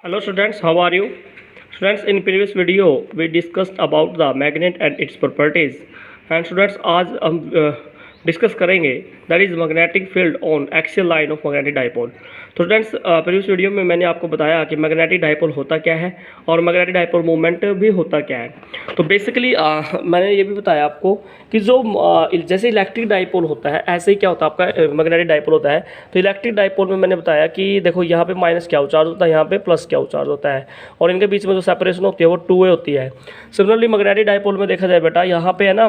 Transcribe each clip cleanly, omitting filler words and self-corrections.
Hello students, how are you? Students, in previous video we discussed about the magnet and its properties. And students, आज हम discuss करेंगे that is magnetic field on axial line of magnetic dipole. तो students, previous video में मैंने आपको बताया कि magnetic dipole होता क्या है और मैग्नेटिक डाइपोल मूवमेंट भी होता क्या है। तो बेसिकली मैंने ये भी बताया आपको कि जो जैसे इलेक्ट्रिक डाइपोल होता है ऐसे ही क्या होता है आपका मैग्नेटिक डाइपोल होता है। तो इलेक्ट्रिक डाइपोल में मैंने बताया कि देखो यहाँ पे माइनस क्या चार्ज होता है, यहाँ पे प्लस क्या चार्ज होता है और इनके बीच में जो सेपरेशन होती है वो 2a होती है। सिमिलरली मैग्नेटिक डाइपोल में देखा जाए बेटा, यहाँ पे है ना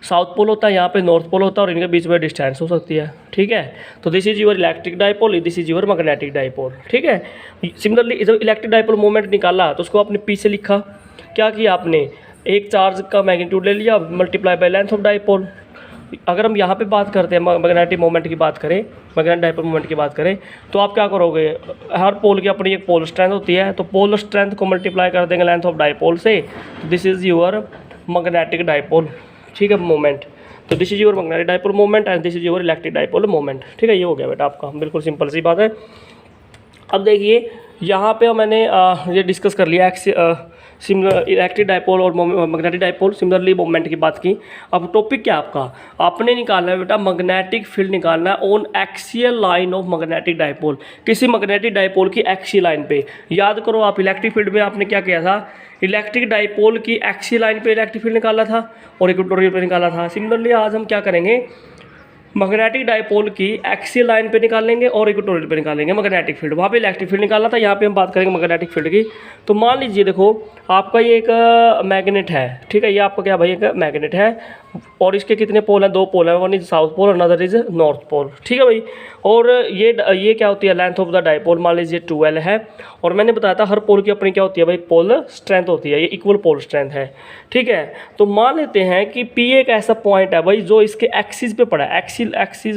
साउथ पोल होता है, यहाँ पे नॉर्थ पोल होता है और इनके बीच में डिस्टेंस हो सकती है। ठीक है, तो this is your electric dipole, this is your magnetic dipole. ठीक है, सिमिलरली जब इलेक्ट्रिक डाइपोल मोमेंट निकाला तो उसको आपने पी से लिखा, क्या किया आपने, एक चार्ज का मैग्नीट्यूड ले लिया multiply by length of dipole. अगर हम यहाँ पे बात करते हैं मैग्नेटिक मोमेंट की बात करें, मैग्नेटिक डाइपोल मोमेंट की बात करें, तो आप क्या करोगे, हर पोल की अपनी एक पोल स्ट्रेंथ होती है, तो पोल स्ट्रेंथ को मल्टीप्लाई कर देंगे लेंथ ऑफ डाइपोल से, this is your magnetic dipole. ठीक है, मोमेंट, तो this is your magnetic dipole moment and this is your electric dipole moment. ठीक है, ये हो गया बेटा आपका, बिल्कुल सिंपल सी बात है। अब देखिए यहाँ पे मैंने ये डिस्कस कर लिया सिमिलर इलेक्ट्रिक डाइपोल और मैग्नेटिक डाइपोल, सिमिलरली मोमेंट की बात की। अब टॉपिक क्या आपका, आपने निकालना है बेटा मैग्नेटिक फील्ड निकालना है on axial line of magnetic dipole, किसी मैग्नेटिक डाइपोल की एक्सियल लाइन पे। याद करो आप इलेक्ट्रिक फील्ड में आपने क्या किया था, इलेक्ट्रिक डाइपोल की एक्सियल लाइन पे इलेक्ट्रिक फील्ड निकाला था और इक्वेटोरियल पे निकाला था। सिमिलरली आज हम क्या करेंगे, मैग्नेटिक डाइपोल की एक्सियल लाइन पे निकालेंगे और इक्वेटोरियल पे निकालेंगे मैग्नेटिक फील्ड। वहाँ पे इलेक्ट्रिक फील्ड निकालना था, यहाँ पे हम बात करेंगे मैग्नेटिक फील्ड की। तो मान लीजिए देखो आपका ये एक मैग्नेट है, ठीक है, ये आपका क्या भाई एक मैग्नेट है और इसके कितने पोल हैं, दो पोल हैं, one is south pole another is north pole. ठीक है भाई, और ये क्या होती है, लेंथ ऑफ द डाइपोल मान लीजिए 12 है और मैंने बताया था हर पोल की अपनी क्या होती है भाई, पोल स्ट्रेंथ होती है, ये इक्वल पोल स्ट्रेंथ है। ठीक है, तो मान लेते हैं कि पी एक ऐसा पॉइंट है भाई जो इसके एक्सिस पे पड़ा है, एक्सिस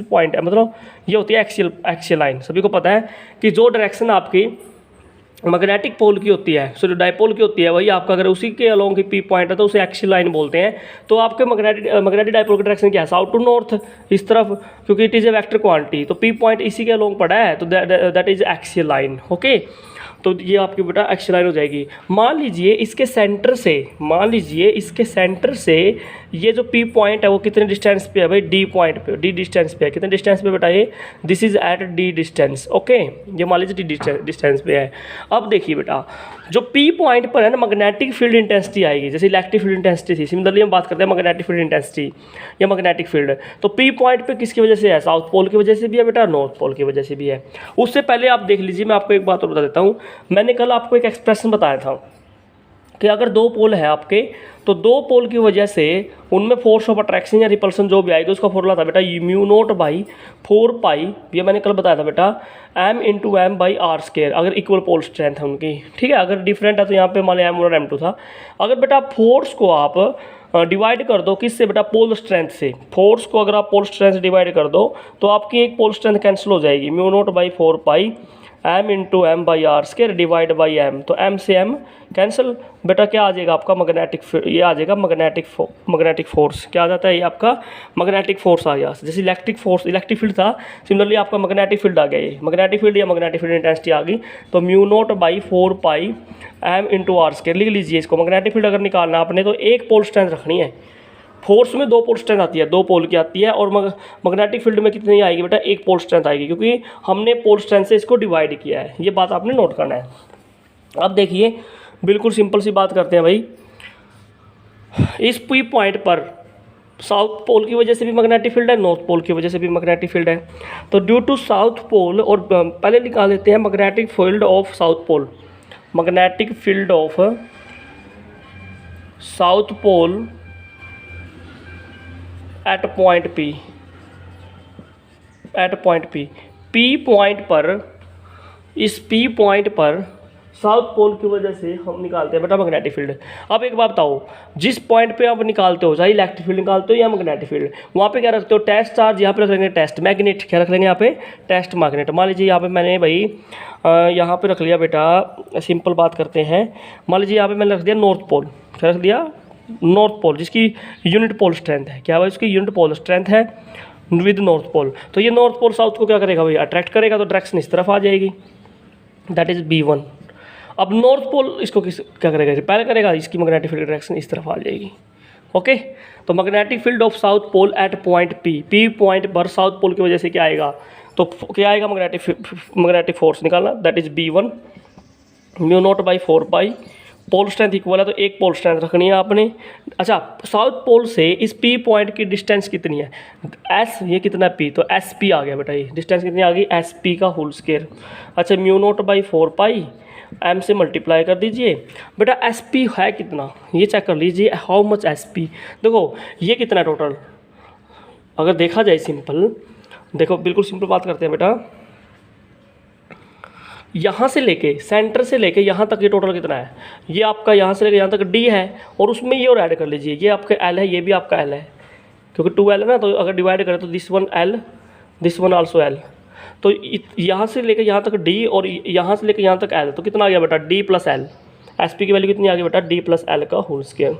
पॉइंट है, मतलब ये होती है एक्सियल लाइन। सभी को पता है कि जो डायरेक्शन आपकी मैग्नेटिक पोल की होती है, सॉरी डाइपोल की होती है, वही आपका अगर उसी के अलोंग की पी पॉइंट है तो उसे एक्सियल लाइन बोलते हैं। तो आपके मैग्नेटिक डाइपोल की डायरेक्शन क्या है, साउथ टू नॉर्थ, इस तरफ, क्योंकि it is a vector quantity, तो पी पॉइंट इसी के अलोंग पड़ा है, तो that is axial line. Okay, तो ये आपकी बेटा एक्सियल लाइन हो जाएगी। मान लीजिए इसके सेंटर से ये जो पी पॉइंट है वो कितने डिस्टेंस पे है भाई, डी पॉइंट पे, डी डिस्टेंस पे है। कितने डिस्टेंस पे बेटा ये, this is at D distance. Okay, ये मान लीजिए डी डिस्टेंस पे है। अब देखिए बेटा, जो पी पॉइंट पर है ना मैग्नेटिक फील्ड इंटेंसिटी आएगी, जैसे इलेक्ट्रिक फील्ड इंटेंसिटी थी, सिमिलरली हम बात करते हैं मैग्नेटिक फील्ड इंटेंसिटी या मैग्नेटिक फील्ड। तो पी पॉइंट पे किसकी वजह से है, साउथ पोल की वजह से भी है बेटा, नॉर्थ पोल की वजह से भी है। उससे पहले आप देख लीजिए, मैं आपको एक बात और बता देता हूँ, मैंने कल आपको एक एक्सप्रेशन बताया था कि अगर दो पोल है आपके, तो दो पोल की वजह से उनमें फोर्स ऑफ अट्रैक्शन या रिपल्सन जो भी आएगी उसका फॉर्मूला था बेटा म्यू नॉट बाई 4 पाई, ये मैंने कल बताया था बेटा, m into M by R square, अगर इक्वल पोल स्ट्रेंथ है उनकी। ठीक है, अगर डिफरेंट है तो यहाँ पे मान लिया m1 और m2 था। अगर बेटा फोर्स को आप डिवाइड कर दो किससे बेटा, पोल स्ट्रेंथ से, फोर्स को अगर आप पोल स्ट्रेंथ से डिवाइड कर दो तो आपकी एक पोल स्ट्रेंथ कैंसिल हो जाएगी, mu naught by 4 pi m into M by R square divide by m, तो m से m कैंसिल, बेटा क्या आ जाएगा आपका मैग्नेटिक, ये आ जाएगा मैग्नेटिक फोर्स। क्या आ जाता है, ये आपका मैग्नेटिक फोर्स आ गया। जैसे इलेक्ट्रिक फोर्स, इलेक्ट्रिक फील्ड था, सिमिलरली आपका मैग्नेटिक फील्ड आ गया, ये मैग्नेटिक फील्ड या मैग्नेटिक फील्ड इंटेंसिटी आ गई, तो mu naught by 4 pi m into R square. लिख लीजिए इसको, मैग्नेटिक फील्ड अगर निकालना आपने तो एक पोल स्ट्रेंथ रखनी है, फोर्स में दो पोल स्ट्रेंथ आती है, दो पोल की आती है, और मैग्नेटिक फील्ड में कितनी आएगी बेटा, एक पोल स्ट्रेंथ आएगी, क्योंकि हमने पोल स्ट्रेंथ से इसको डिवाइड किया है। ये बात आपने नोट करना है। अब देखिए बिल्कुल सिंपल सी बात करते हैं भाई, इस पी पॉइंट पर साउथ पोल की वजह से भी मैग्नेटिक फील्ड है, नॉर्थ पोल की वजह से भी मैग्नेटिक फील्ड है। तो ड्यू टू साउथ पोल, और पहले निकाल लेते हैं magnetic field of south pole, magnetic field of south pole at point P, P point पर, इस P पॉइंट पर साउथ पोल की वजह से हम निकालते हैं बेटा मैग्नेटिक फील्ड। अब एक बात बताओ, जिस पॉइंट पे आप निकालते हो, चाहे इलेक्ट्रिक फील्ड निकालते हो या मैग्नेटिक फील्ड, वहाँ पे क्या रखते हो, टेस्ट चार्ज, यहाँ पे रख लेंगे टेस्ट मैग्नेट, क्या रख लेंगे यहाँ पे, टेस्ट मैग्नेट। मान लीजिए यहाँ पे मैंने भाई यहाँ पे रख लिया बेटा, सिंपल बात करते हैं, मान लीजिए यहाँ पे मैंने रख दिया नॉर्थ पोल, क्या रख दिया, नॉर्थ पोल, जिसकी यूनिट पोल स्ट्रेंथ है, क्या भाई उसकी यूनिट पोल स्ट्रेंथ है विद नॉर्थ पोल। तो ये नॉर्थ पोल साउथ को क्या करेगा भाई, अट्रैक्ट करेगा, तो डायरेक्शन इस तरफ आ जाएगी, दैट इज B1। अब नॉर्थ पोल इसको क्या करेगा, रिपेल करेगा, इसकी मैग्नेटिक फील्ड डायरेक्शन इस तरफ आ जाएगी। ओके, तो magnetic field of south pole at point P point पर साउथ पोल की वजह से क्या आएगा, तो क्या आएगा, मैग्नेटिक फोर्स निकालना, that is B1 mu naught by 4 pi. Pole strength equal है तो एक पोल स्ट्रेंथ रखनी है आपने। अच्छा, साउथ पोल से इस पी पॉइंट की डिस्टेंस कितनी है, एस, ये कितना है P, तो SP आ गया बेटा, ये डिस्टेंस कितनी आ गई, SP का होल स्क्वायर। अच्छा, mu naught by 4 pi M से मल्टीप्लाई कर दीजिए बेटा, SP है कितना, ये चेक कर लीजिए, हाउ मच SP। देखो ये कितना है टोटल, अगर देखा जाए सिंपल, देखो बिल्कुल सिंपल बात करते हैं बेटा, यहाँ से लेके सेंटर से लेके यहाँ तक ये टोटल कितना है, ये आपका यहाँ से लेके यहाँ तक D है, और उसमें ये और ऐड कर लीजिए, ये आपका L है, ये भी आपका L है, क्योंकि 2L है ना, तो अगर डिवाइड करें तो this one L, this one also L, तो यहाँ से लेकर यहाँ तक D और यहाँ से लेकर यहाँ तक L, तो कितना आ गया बेटा, D प्लस L। SP की वैल्यू कितनी आ गई बेटा, D प्लस L का होल स्क्वायर।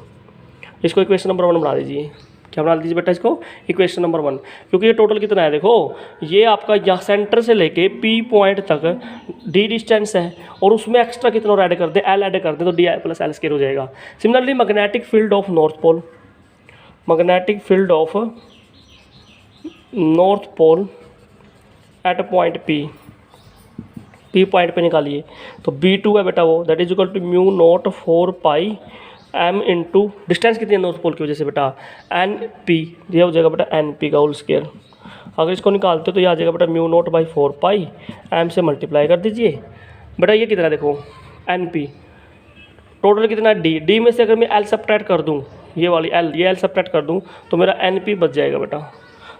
इसको इक्वेशन नंबर 1 बना दीजिए, क्या बना दीजिए बेटा इसको, इक्वेशन नंबर 1, क्योंकि ये टोटल कितना है, देखो ये आपका यहाँ सेंटर से लेके P पॉइंट तक D डिस्टेंस है, और उसमें एक्स्ट्रा कितना और ऐड कर दे, L ऐड कर दे, तो D प्लस L स्क्वायर हो जाएगा। Similarly magnetic field of north pole, magnetic field of north pole at point P point पे निकालिए, तो B2 है बेटा वो, that is equal to mu naught 4 pi M into distance कितनी है नॉर्थ पोल की वजह से बेटा, NP, ये हो जाएगा बेटा NP का होल स्क्वायर। अगर इसको निकालते हो तो ये आ जाएगा बेटा mu naught by 4 pi, M से मल्टीप्लाई कर दीजिए बेटा, ये कितना देखो NP, टोटल कितना है D में से अगर मैं L सब्ट्रैक्ट कर दूँ, ये वाली L, ये L सब्ट्रैक्ट कर दूँ तो मेरा NP बच जाएगा बेटा,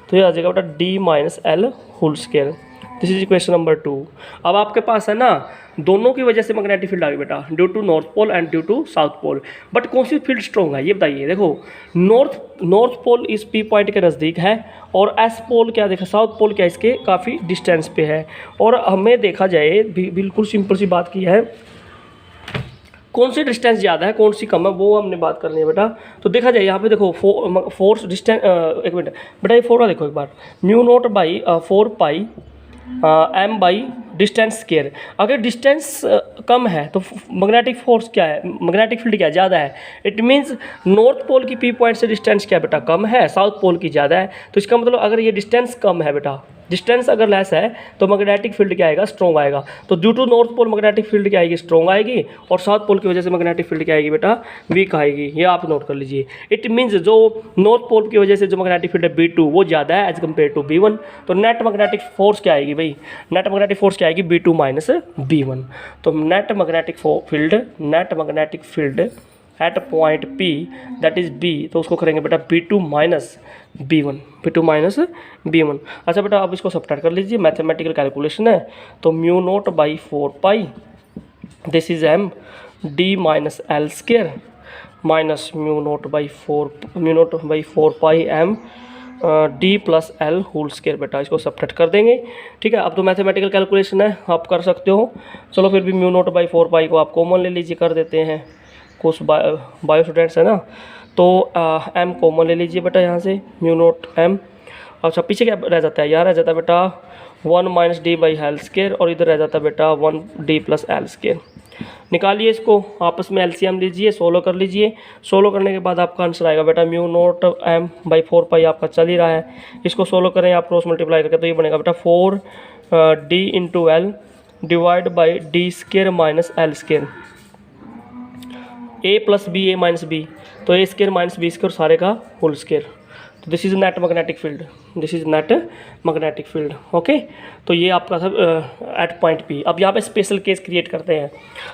तो ये आ जाएगा बेटा D minus L whole square. This is equation number 2। अब आपके पास है ना, दोनों की वजह से मैग्नेटिक फील्ड आ गई बेटा, due to north pole and due to south pole. But कौन सी फील्ड स्ट्रॉन्ग है ये बताइए। देखो नॉर्थ पोल इस P पॉइंट के नज़दीक है, और S पोल क्या देखा, साउथ पोल क्या इसके काफ़ी डिस्टेंस पे है। और हमें देखा जाए बिल्कुल सिंपल सी बात की है, कौन सी डिस्टेंस ज़्यादा है कौन सी कम है वो हमने बात करनी है बेटा। तो देखा जाए यहाँ पे देखो फोर्स डिस्टेंस, एक मिनट बेटा, ये फोर देखो एक बार, mu naught by 4 pi M by distance square. अगर डिस्टेंस कम है तो मैग्नेटिक फोर्स क्या है, मैग्नेटिक फील्ड क्या ज़्यादा है। इट मीन्स नॉर्थ पोल की P पॉइंट से डिस्टेंस क्या बेटा कम है, साउथ पोल की ज़्यादा है। तो इसका मतलब अगर ये डिस्टेंस कम है बेटा, डिस्टेंस अगर लेस है तो मैग्नेटिक फील्ड क्या आएगा, स्ट्रॉन्ग आएगा। तो due to north pole magnetic field क्या आएगी, स्ट्रॉन्ग आएगी, और साउथ पोल की वजह से मैग्नेटिक फील्ड क्या आएगी बेटा, वीक आएगी। ये आप नोट कर लीजिए। इट मीन्स जो नॉर्थ पोल की वजह से जो मैग्नेटिक फील्ड है B2 वो ज़्यादा है एज कम्पेयर टू B1। तो नेट मैग्नेटिक फोर्स क्या आएगी भाई, नेट मैग्नेटिक फोर्स क्या आएगी, B2 माइनस B1। तो net magnetic field at point P that is B, तो उसको करेंगे बेटा B2 माइनस B1। अच्छा बेटा अब इसको सब्ट्रैक्ट कर लीजिए, मैथमेटिकल कैलकुलेशन है। तो mu naught by 4 pi, this is M D minus L square minus mu naught by 4 pi M D plus L whole square. बेटा इसको सब्ट्रैक्ट कर देंगे, ठीक है। अब तो मैथमेटिकल कैलकुलेशन है, आप कर सकते हो। चलो फिर भी म्यू नोट बाई 4 पाई को आप कॉमन ले लीजिए, कर देते हैं, कुछ बायो स्टूडेंट्स है ना, तो M कॉमन ले लीजिए बेटा यहाँ से, म्यू नोट M। अच्छा पीछे क्या रह जाता है, यहाँ रह जाता है बेटा 1 minus D by L square, और इधर रह जाता है बेटा 1 D प्लस L स्क्वायर। निकालिए इसको, आपस में LCM लीजिए, सोलो कर लीजिए। सोलो करने के बाद आपका आंसर आएगा बेटा म्यू नोट M बाई 4 पाई आपका चल ही रहा है। इसको सोलो करें आप क्रॉस मल्टीप्लाई करके, तो ये बनेगा बेटा 4 D into L divide by D square minus L square, A plus B A minus B, तो A square minus B square सारे का होल स्क्वायर। तो this is net magnetic field, okay. तो ये आपका था एट पॉइंट P। अब यहाँ पे स्पेशल केस क्रिएट करते हैं।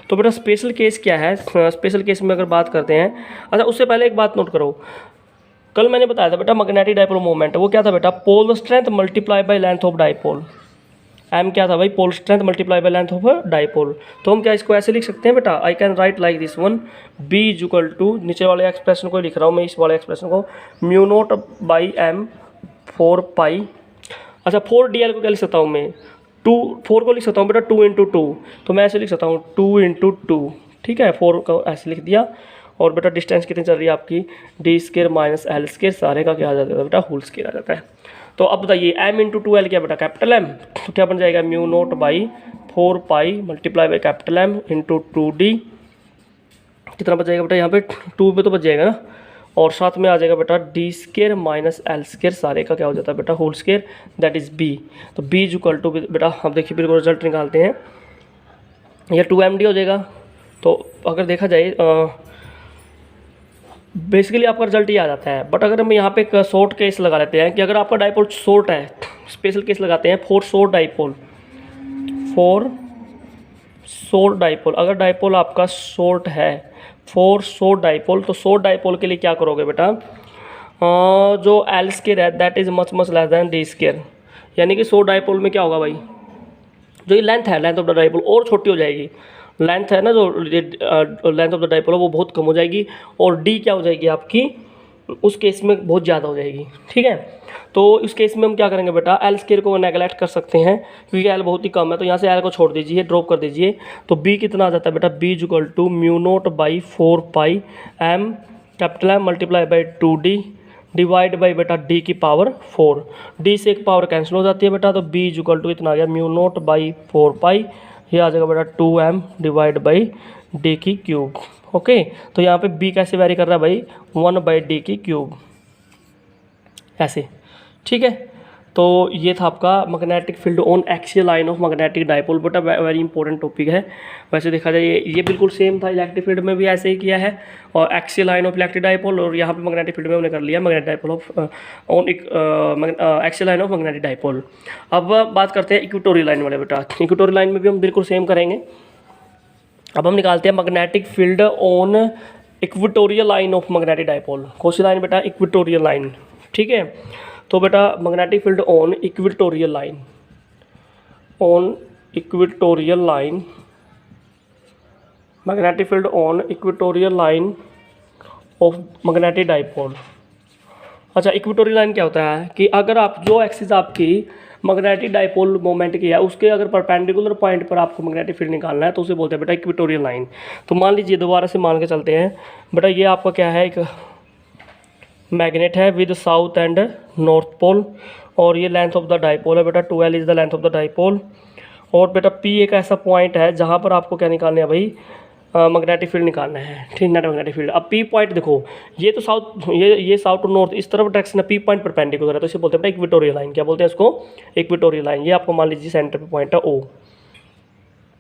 तो बेटा स्पेशल केस क्या है, स्पेशल केस में अगर बात करते हैं, अच्छा उससे पहले एक बात नोट करो, कल मैंने बताया था बेटा मैग्नेटिक डाइपोल मोमेंट, वो क्या था बेटा, pole strength multiply by length of dipole. M क्या था भाई, pole strength multiply by length of dipole. तो हम क्या इसको ऐसे लिख सकते हैं बेटा, I can write like this one, B is equal to, नीचे वाले एक्सप्रेशन को लिख रहा हूँ मैं, इस वाले एक्सप्रेशन को, म्यू नोट बाई M 4 पाई। अच्छा 4DL को क्या लिख सकता हूँ मैं, 4 को लिख सकता हूँ बेटा 2 इंटू 2, तो मैं ऐसे लिख सकता हूँ 2 इंटू 2, ठीक है। 4 को ऐसे लिख दिया, और बेटा डिस्टेंस कितनी चल रही है आपकी, D square minus L square, सारे का क्या आ जाता है बेटा, होल स्क्वायर आ जाता है। तो अब बताइए m इंटू टू एल क्या बेटा कैपिटल M, तो क्या बन जाएगा mu naught by 4 pi multiply by capital M into 2D, कितना बच जाएगा बेटा यहाँ पे 2 पे तो बच जाएगा ना, और साथ में आ जाएगा बेटा D square minus L square, सारे का क्या हो जाता है बेटा whole square, that is B. तो बी इज इक्वल टू बेटा हम देखिए बिल्कुल रिजल्ट निकालते हैं, यह 2md हो जाएगा। तो अगर देखा जाए बेसिकली आपका रिजल्ट ये आ जाता है। बट अगर हम यहाँ पे एक शॉर्ट केस लगा लेते हैं कि अगर आपका डाइपोल शॉर्ट है, स्पेशल केस लगाते हैं for short dipole, for short dipole, अगर डाइपोल आपका शॉर्ट है फॉर शॉर्ट डाइपोल, तो शॉर्ट डाइपोल के लिए क्या करोगे बेटा, जो एल स्केयर है that is much much less than D square, यानी कि शॉर्ट डाइपोल में क्या होगा भाई, जो ये लेंथ है, लेंथ ऑफ द डाइपोल और छोटी हो जाएगी, लेंथ है ना जो लेंथ ऑफ द डाइपोल वो बहुत कम हो जाएगी, और डी क्या हो जाएगी आपकी उस केस में बहुत ज़्यादा हो जाएगी, ठीक है। तो इस केस में हम क्या करेंगे बेटा, एल स्केयर को नेगलेक्ट कर सकते हैं क्योंकि एल बहुत ही कम है, तो यहाँ से एल को छोड़ दीजिए, ड्रॉप कर दीजिए, तो बी कितना आ जाता है बेटा, B is equal to mu naught by 4 pi M capital M multiply by 2D divide by बेटा डी की पावर 4, डी से एक पावर कैंसिल हो जाती है बेटा, तो बी इज इक्वल टू इतना आ गया म्यू नोट बाई 4 पाई, ये आ जाएगा बेटा 2m डिवाइड बाई डी की क्यूब। ओके, तो यहाँ पे b कैसे वैरी कर रहा है भाई, 1/d की क्यूब, ऐसे, ठीक है। तो ये था आपका magnetic field on axial line of magnetic dipole, बेटा वेरी इंपॉर्टेंट टॉपिक है। वैसे देखा जाए ये बिल्कुल सेम था, इलेक्ट्रिक फील्ड में भी ऐसे ही किया है, और axial line of electric dipole, और यहाँ पे मैग्नेटिक फील्ड में हमने कर लिया magnetic dipole of on axial line of magnetic dipole. अब बात करते हैं इक्वेटोरियल लाइन वाले बेटा, इक्वेटोरियल लाइन में भी हम बिल्कुल सेम करेंगे। अब हम निकालते हैं magnetic field on equatorial line of magnetic dipole. कौन सी लाइन बेटा, इक्वेटोरियल लाइन, ठीक है। तो बेटा magnetic field on equatorial line, on equatorial line, magnetic field on equatorial line of magnetic dipole. अच्छा, इक्वेटोरियल लाइन क्या होता है कि अगर आप जो एक्सिस आपकी मैग्नेटिक डाइपोल मोमेंट की है उसके अगर परपेंडिकुलर पॉइंट पर आपको मैग्नेटिक फील्ड निकालना है तो उसे बोलते हैं बेटा इक्वेटोरियल लाइन। तो मान लीजिए दोबारा से मान के चलते हैं बेटा, ये आपका क्या है, एक मैग्नेट है with south and north pole, और ये लेंथ ऑफ द डाइपोल है बेटा 2L is the length of the dipole, और बेटा P एक ऐसा पॉइंट है जहाँ पर आपको क्या निकालना है भाई, मैग्नेटिक फील्ड निकालना है, ठीक, नेट मैग्नेटिक फील्ड। अब P पॉइंट देखो, ये तो साउथ, ये साउथ टू नॉर्थ इस तरफ डायरेक्शन है, P पॉइंट परपेंडिकुलर है, तो इसे बोलते हैं इक्वेटोरियल लाइन। क्या बोलते हैं इसको, इक्वेटोरियल लाइन। ये आपको मान लीजिए सेंटर पे पॉइंट है O,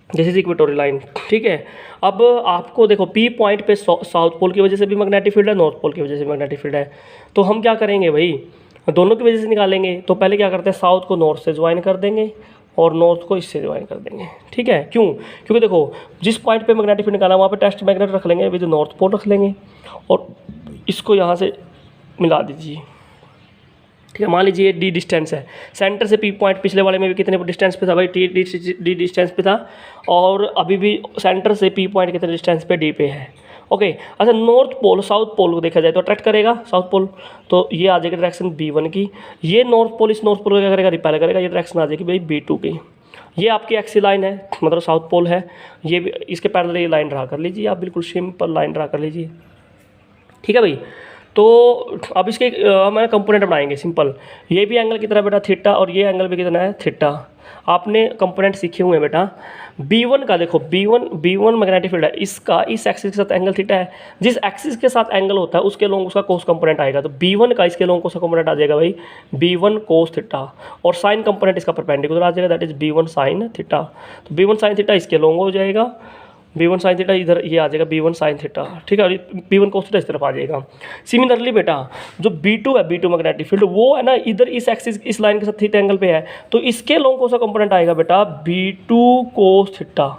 this is equatorial line, ठीक है। अब आपको देखो P पॉइंट पे साउथ पोल की वजह से भी मैग्नेटिक फील्ड है, नॉर्थ पोल की वजह से भी मैग्नेटिक फील्ड है, तो हम क्या करेंगे भाई, दोनों की वजह से निकालेंगे। तो पहले क्या करते हैं, साउथ को नॉर्थ से ज्वाइन कर देंगे और नॉर्थ को इससे ज्वाइन कर देंगे, ठीक है। क्यों, क्योंकि देखो जिस पॉइंट पे मैग्नेटिक फील्ड निकाला वहाँ पे टेस्ट मैग्नेट रख लेंगे विद नॉर्थ पोल रख लेंगे, और इसको यहाँ से मिला दीजिए, ठीक है। मान लीजिए ये डी डिस्टेंस है, सेंटर से P पॉइंट पिछले वाले में भी कितने डिस्टेंस पे था भाई, डी डिस्टेंस पे था, और अभी भी सेंटर से P पॉइंट कितने डिस्टेंस पे D पे है। ओके, अच्छा नॉर्थ पोल साउथ पोल को देखा जाए तो अट्रैक्ट करेगा साउथ पोल, तो ये आ जाएगी डायरेक्शन B1 की, ये नॉर्थ पोल इस नॉर्थ पोल को क्या करेगा, रिपेल करेगा, ये डायरेक्शन आ जाएगी भाई B2 की। ये आपकी एक्सिस लाइन है, मतलब साउथ पोल है, ये भी इसके पैरेलल ये लाइन ड्रा कर लीजिए आप, बिल्कुल सिंपल लाइन ड्रा कर लीजिए, ठीक है भाई। तो अब इसके हमारे कंपोनेंट बनाएंगे सिंपल, ये भी एंगल कितना बेटा थीटा, और ये एंगल भी कितना है थीटा। आपने कंपोनेंट सीखे हुए हैं बेटा। B1 का देखो, B1 मैग्नेटिक फील्ड है, इसका इस एक्सिस के साथ एंगल थीटा है, जिस एक्सिस के साथ एंगल होता है उसके लोंग उसका कोस कंपोनेंट आएगा, तो B1 का इसके लोंग कोस कंपोनेंट आ जाएगा भाई B1 कोस थीटा, और साइन कंपोनेंट इसका परपेंडिकुलर आ जाएगा, that is B1 sine theta. तो B1 साइन थीटा इसके लोंग हो जाएगा, B1 साइन थीटा इधर ये आ जाएगा B1 साइन थीटा, ठीक है, और B1 कोस थीटा इस तरफ आ जाएगा। सिमिलरली बेटा जो B2 है, B2 मैग्नेटिक फील्ड, वो है ना इधर इस एक्सिस इस लाइन के साथ थीटा एंगल पे है, तो इसके लॉन्ग कौन सा कंपोनेंट आएगा बेटा B2 कोस थीटा,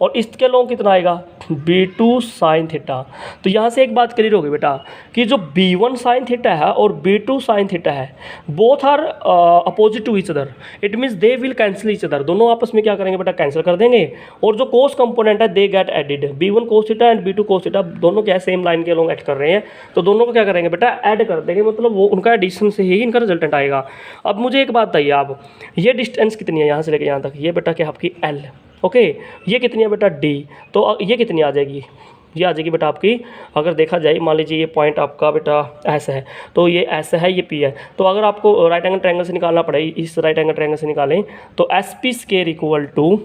और इसके लॉन्ग कितना आएगा B2 साइन थीटा। तो यहाँ से एक बात क्लियर होगी बेटा कि जो B1 साइन थीटा है और B2 साइन थीटा है, both are opposite to each other, it means they will cancel each other, दोनों आपस में क्या करेंगे बेटा कैंसिल कर देंगे, और जो कोस कंपोनेंट है they get added, B1 cos theta and B2 cos theta दोनों क्या है सेम लाइन के लॉन्ग एक्ट कर रहे हैं, तो दोनों को क्या करेंगे बेटा ऐड कर देंगे, मतलब वो उनका एडिशन से ही इनका रिजल्टेंट आएगा। अब मुझे एक बात बताइए आप, ये डिस्टेंस कितनी है यहाँ से लेकर यहाँ तक, ये बेटा क्या आपकी L, ओके, ये कितनी है बेटा D, तो ये कितनी आ जाएगी ये आ जाएगी बेटा आपकी, अगर देखा जाए मान लीजिए ये पॉइंट आपका बेटा ऐसा है, तो ये ऐसा है, ये पी है, तो अगर आपको राइट एंगल ट्रायंगल से निकालना पड़े, इस राइट एंगल ट्रायंगल से निकालें तो S P square equal to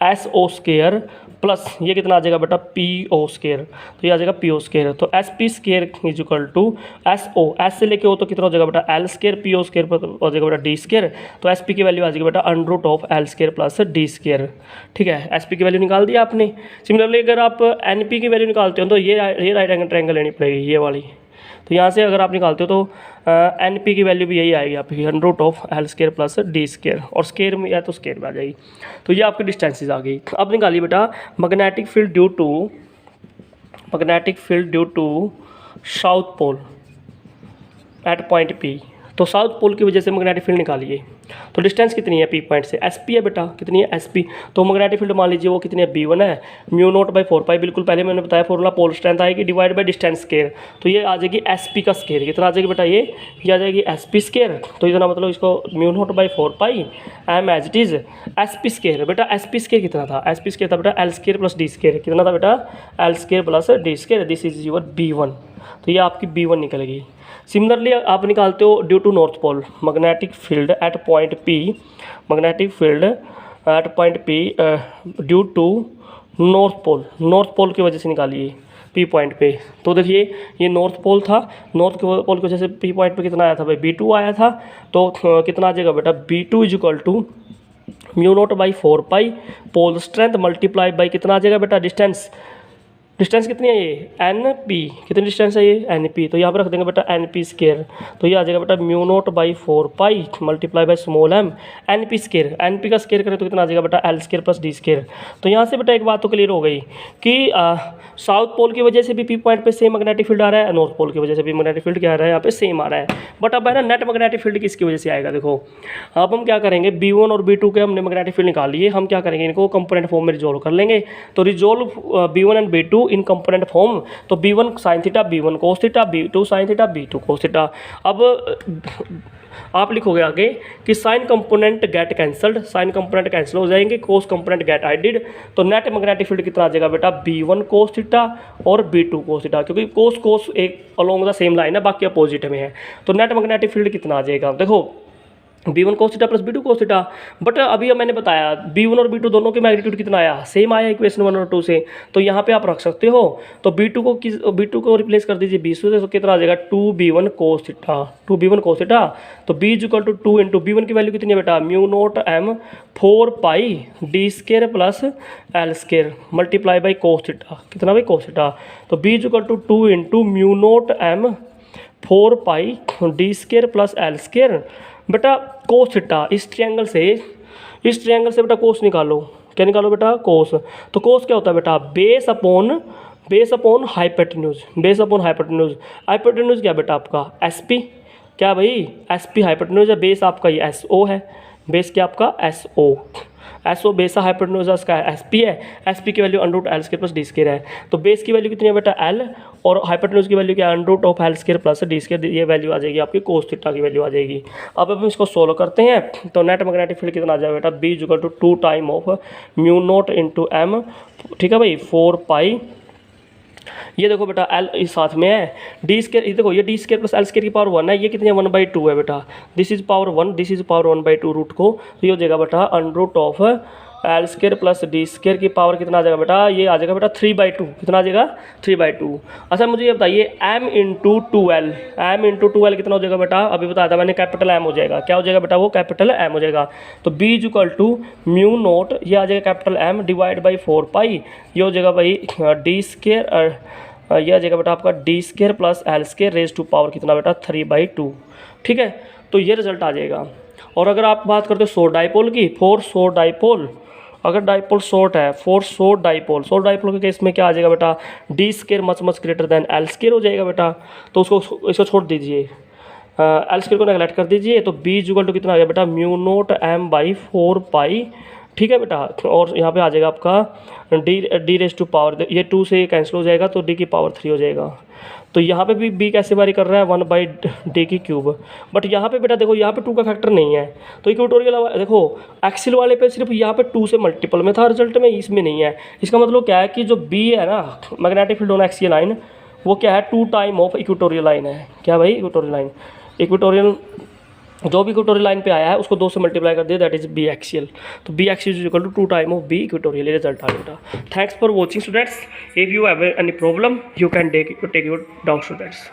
S O square plus ये कितना आ जाएगा बेटा पी ओ स्केयर, तो ये आ जाएगा पी ओ स्केयर। तो S P square is equal to S O, S से लेके ओ तो कितना हो जाएगा बेटा L square, P O square पर हो जाएगा बेटा डी स्केयर। तो एस पी की वैल्यू आ जाएगी बेटा under root of L square plus D square. ठीक है, एस पी की वैल्यू निकाल दी आपने। सिमिलरली अगर आप एन पी की वैल्यू निकालते हो तो ये राइट एंगल ट्रायंगल लेनी पड़ेगी, ये वाली। तो यहाँ से अगर आप निकालते हो तो एन पी की वैल्यू भी यही आएगी आपकी under root of L square plus D square, और स्केयर में या तो स्केयर में आ जाएगी। तो ये आपकी डिस्टेंसेज आ गई। अब निकालिए बेटा magnetic field due to south pole at point P. तो साउथ पोल की वजह से मैग्नेटिक फील्ड निकालिए। तो डिस्टेंस कितनी है पी पॉइंट से, एस पी है बेटा, कितनी है एस पी। तो मैग्नेटिक फील्ड मान लीजिए वो कितनी है बी1 है, म्यू नोट बाई 4 पाई, बिल्कुल पहले मैंने बताया फॉर्मूला, पोल स्ट्रेंथ आएगी डिवाइड बाई डिस्टेंस स्केयर। तो ये आ जाएगी एस पी का स्केयर, कितना आ जाएगी बेटा ये आ जाएगी एस पी स्केयर। तो इतना मतलब इसको mu naught by 4 pi M as it is S P square. बेटा एस पी स्केयर कितना था, एस पी स्केयर था बेटा L square plus D square, कितना था बेटा L square plus D square. This is your बी1, तो ये आपकी बी1 निकलेगी। सिमिलरली आप निकालते हो due to north pole magnetic field at point P due to north pole की वजह से निकालिए पी पॉइंट पे। तो देखिए ये नॉर्थ पोल था, नॉर्थ पोल की वजह से पी पॉइंट पे कितना आया था भाई B2 आया था। तो कितना आ जाएगा बेटा B2 is equal to mu naught by 4 pi pole strength multiply by कितना आ जाएगा बेटा डिस्टेंस कितनी है ये एन पी, कितनी डिस्टेंस है ये एन पी। तो यहाँ पर रख देंगे बेटा एन पी स्केयर, तो ये आ जाएगा बेटा mu naught by 4 pi multiply by small M N P square. N P का स्केयर करें तो कितना आ जाएगा बेटा L square plus D square. तो यहाँ से बेटा एक बात तो क्लियर हो गई कि साउथ पोल की वजह से भी पी पॉइंट पे सेम मैग्नेटिक फील्ड आ रहा है, नॉर्थ पोल की वजह से भी मैग्नेटिक फील्ड क्या आ रहा है यहाँ पे सेम आ रहा है। बट अब है ना नेट मैग्नेटिक फील्ड किसकी वजह से आएगा, देखो अब हम क्या करेंगे B1 और B2 के हमने मैग्नेटिक फील्ड निकाल लिए, हम क्या करेंगे इनको कंपोनेंट फॉर्म में रिजोल्व कर लेंगे। तो resolve B1 and B2 in component form, तो B1 sine theta B1 cos theta, B2 sine theta B2 cos theta. अब आप लिखोगे आगे कि sign component get cancelled, sign component cancel हो जाएंगे, कोस कंपोनेंट गेट एडेड। तो नेट मैग्नेटिक फील्ड कितना आ जाएगा बेटा B1 कोस थीटा और B2 कोस थीटा, क्योंकि कोस एक अलोंग द सेम लाइन है, बाकी अपोजिट में है। तो नेट मैग्नेटिक फील्ड कितना आ जाएगा, देखो B1 cos theta plus B2 cos theta. But अभी मैंने बताया B1 और B2 दोनों की मैग्नीट्यूड कितना आया, सेम आया इक्वेशन 1 और 2 से। तो यहाँ पे आप रख सकते हो। तो B2 को रिप्लेस कर दीजिए B से, तो कितना आ जाएगा 2B1 कोस थीटा। तो B is equal to 2 into B1 की वैल्यू कितनी है बेटा mu naught M 4 pi D square plus L square multiply by cos theta, कितना भाई कोस थीटा। तो B is equal to 2 into mu naught M 4 pi D square plus L square बेटा cos theta. इस triangle से बेटा कोस निकालो, क्या निकालो बेटा कोस। तो कोस क्या होता है बेटा बेस अपॉन हाइपोटेन्यूज। हाइपोटेन्यूज क्या बेटा आपका एसपी, क्या भाई एसपी हाइपोटेन्यूज है, बेस आपका ये एसओ है, बेस क्या आपका एसओ बेस हाइपोटेन्यूज का एसपी है। एसपी की value under root L square plus D square है। तो बेस की वैल्यू कितनी है बेटा एल और हाइपोटेन्यूज की वैल्यू क्या है under root of L square plus D square. ये वैल्यू आ जाएगी आपकी कोस थीटा की वैल्यू आ जाएगी। अब हम इसको सोल्व करते हैं। तो नेट मैग्नेटिक फील्ड कितना आ जाएगा बेटा B equal to 2 time of mu naught into M, ठीक है भाई 4 पाई। ये देखो बेटा एल इस साथ में है, डी स्केयर, ये देखो ये D square plus L square की पावर 1 है, ये कितनी है 1/2 है बेटा। This is power 1, this is power 1/2 root को। तो ये हो जाएगा बेटा under root of L square plus D square की पावर कितना आ जाएगा बेटा, ये आ जाएगा बेटा 3/2, कितना आ जाएगा 3/2। अच्छा मुझे ये बताइए m इंटू 2l कितना हो जाएगा बेटा, अभी बताया था मैंने कैपिटल M हो जाएगा, क्या हो जाएगा बेटा वो कैपिटल M हो जाएगा। तो B equal to mu naught, ये आ जाएगा capital M divide by 4 pi, ये हो जाएगा भाई डी स्केयर, ये आ जाएगा बेटा आपका D square plus L square raise to power कितना बेटा 3/2, ठीक है। तो ये रिजल्ट आ जाएगा। और अगर आप बात करते हो शॉर्ट डाइपोल की, शॉर्ट डाइपोल, अगर डाइपोल शॉर्ट है शॉर्ट डाइपोल के केस में क्या आ जाएगा बेटा D square much greater than L square हो जाएगा बेटा। तो इसको छोड़ दीजिए, एल स्केयर को नेगलेक्ट कर दीजिए। तो B इक्वल टू कितना आ गया बेटा म्यू नोट M बाई 4 पाई, ठीक है बेटा। और यहाँ पे आ जाएगा आपका डी रेज टू पावर, ये 2 से कैंसिल हो जाएगा तो डी की पावर 3 हो जाएगा। तो यहाँ पे भी बी कैसे वारी कर रहा है 1/d की क्यूब। बट यहाँ पे बेटा देखो यहाँ पे 2 का फैक्टर नहीं है, तो इक्वेटोरियल देखो एक्सिल वाले पे सिर्फ यहाँ पे 2 से मल्टीपल में था रिजल्ट में, इसमें नहीं है। इसका मतलब क्या है कि जो बी है ना magnetic field on axial line, वो क्या है 2 टाइम ऑफ इक्वेटोरियल लाइन है। क्या भाई इक्वेटोरियल लाइन, इक्वेटोरियल जो भी इक्वेटोरियल लाइन पे आया है उसको 2 से मल्टीप्लाई कर दिया, दैट इज बी एक्सियल। तो B axial is equal to 2 time of B equatorial, ये रिजल्ट आ गया। Thanks for watching students. If you have any problem you can take your doubt students.